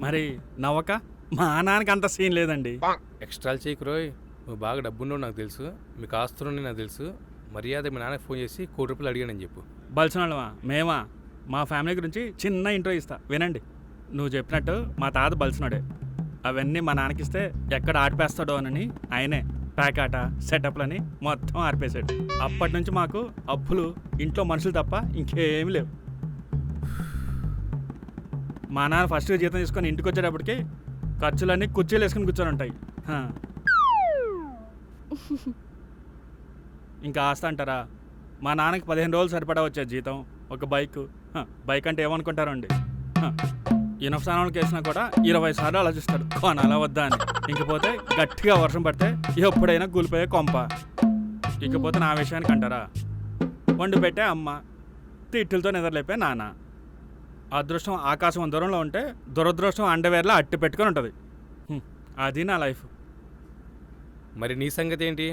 మరి నవ్వక మా నాన్నకి అంత సీన్ లేదండి. ఎక్స్ట్రాలు చేయకు రోయ్. నువ్వు బాగా డబ్బున్నావు నాకు తెలుసు, మీకు ఆస్తులని నాకు తెలుసు. మర్యాద మీ నాన్నకి ఫోన్ చేసి ₹1,00,00,000 అడిగానని చెప్పు. బలిసిన వాళ్ళమా మేమా? మా ఫ్యామిలీ గురించి చిన్న ఇంట్రో ఇస్తా వినండి. నువ్వు చెప్పినట్టు మా తాత బలిసినాడే. అవన్నీ మా నాన్నకిస్తే ఎక్కడ ఆడిపేస్తాడో అని ఆయనే ప్యాకాట సెటప్లని మొత్తం ఆర్పేశాడు. అప్పటి నుంచి మాకు అప్పులు, ఇంట్లో మనుషులు తప్ప ఇంకేమీ లేవు. మా నాన్న ఫస్ట్ జీతం తీసుకొని ఇంటికి వచ్చేటప్పటికి ఖర్చులన్నీ కుర్చీలు వేసుకుని కూర్చొని ఉంటాయి. హా. ఇంకా ఆస్తి అంటారా? మా నాన్నకి 15 రోజులు సరిపడా వచ్చే జీతం, ఒక బైక్. బైక్ అంటే ఏమనుకుంటారండి? ఇనఫ్ స్థానాలకు వేసినా కూడా 20 సార్లు ఆలోచిస్తాడు కొనాలా వద్దా అని. ఇంకపోతే గట్టిగా వర్షం పడితే ఎప్పుడైనా కూలిపోయే కొంప. ఇకపోతే నా విషయానికి అంటారా? వండి పెట్టే అమ్మ, తిట్టులతో నిద్రలేపే నాన్న. అదృష్టం ఆకాశం దూరంలో ఉంటే దురదృష్టం అండవేర్లో అట్టి పెట్టుకొని ఉంటుంది. అది నా లైఫ్. మరి నీ సంగతి ఏంటి?